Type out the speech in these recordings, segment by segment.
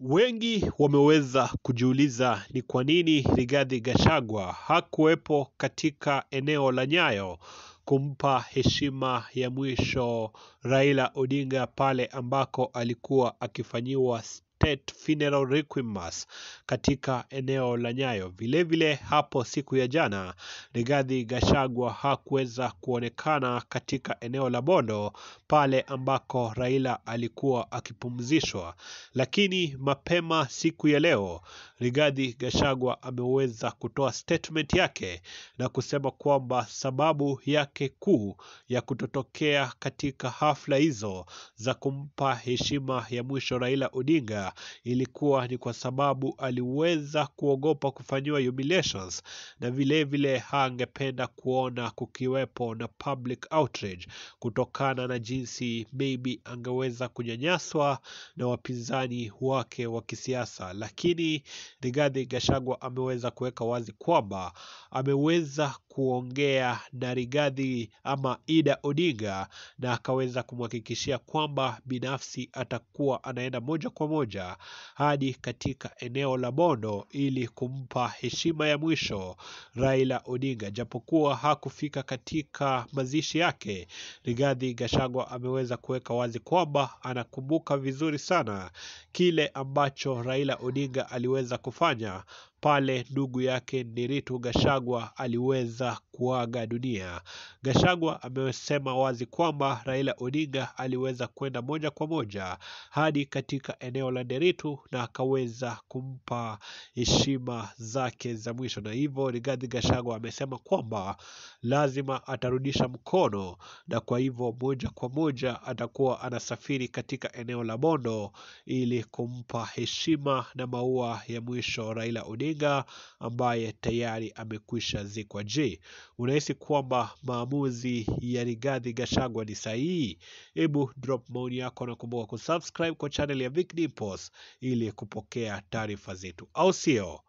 Wengi wameweza kujiuliza ni kwa nini Rigathi Gachagua hakuwepo katika eneo la Nyayo kumpa heshima ya mwisho Raila Odinga pale ambako alikuwa akifanyiwa State Funeral Requiem Mass katika eneo la Nyayo. Vilevile hapo siku ya jana Rigathi Gachagua hakuweza kuonekana katika eneo la Bondo pale ambako Raila alikuwa akipumzishwa. Lakini mapema siku ya leo Rigathi Gachagua ameweza kutoa statement yake na kusema kwamba sababu yake kuu ya kutotokea katika hafla hizo za kumpa heshima ya mwisho Raila Odinga ilikuwa ni kwa sababu aliweza kuogopa kufanyiwa humiliations, na vile hangependa kuona kukiwepo na public outrage kutokana na jinsi maybe angeweza kunyanyaswa na wapinzani wake wa kisiasa. Lakini Rigathi Gachagua ameweza kuweka wazi kwamba ameweza kuongea na Rigathi ama Ida Odinga na akaweza kumhakikishia kwamba binafsi atakuwa anaenda moja kwa moja hadi katika eneo la Bondo ili kumpa heshima ya mwisho Raila Odinga. Japokuwa hakufika katika mazishi yake, Rigathi Gachagua ameweza kuweka wazi kwamba anakumbuka vizuri sana kile ambacho Raila Odinga aliweza kufanya pale ndugu yake Nderitu Gachagua aliweza kuaga dunia. Gachagua amesema wazi kwamba Raila Odinga aliweza kwenda moja kwa moja hadi katika eneo la Nderitu na akaweza kumpa heshima zake za mwisho, na hivyo Rigathi Gachagua amesema kwamba lazima atarudisha mkono, na kwa hivyo moja kwa moja atakuwa anasafiri katika eneo la Bondo ili kumpa heshima na maua ya mwisho Raila Odinga ambaye tayari amekwisha zikwa. Je, unahisi kwamba maamuzi ya Rigathi Gachagua ni sahihi? Hebu drop maoni yako na kumbuka kusubscribe kwa channel ya Vic Dimpoz ili kupokea taarifa zetu, au sio?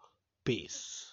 Peace.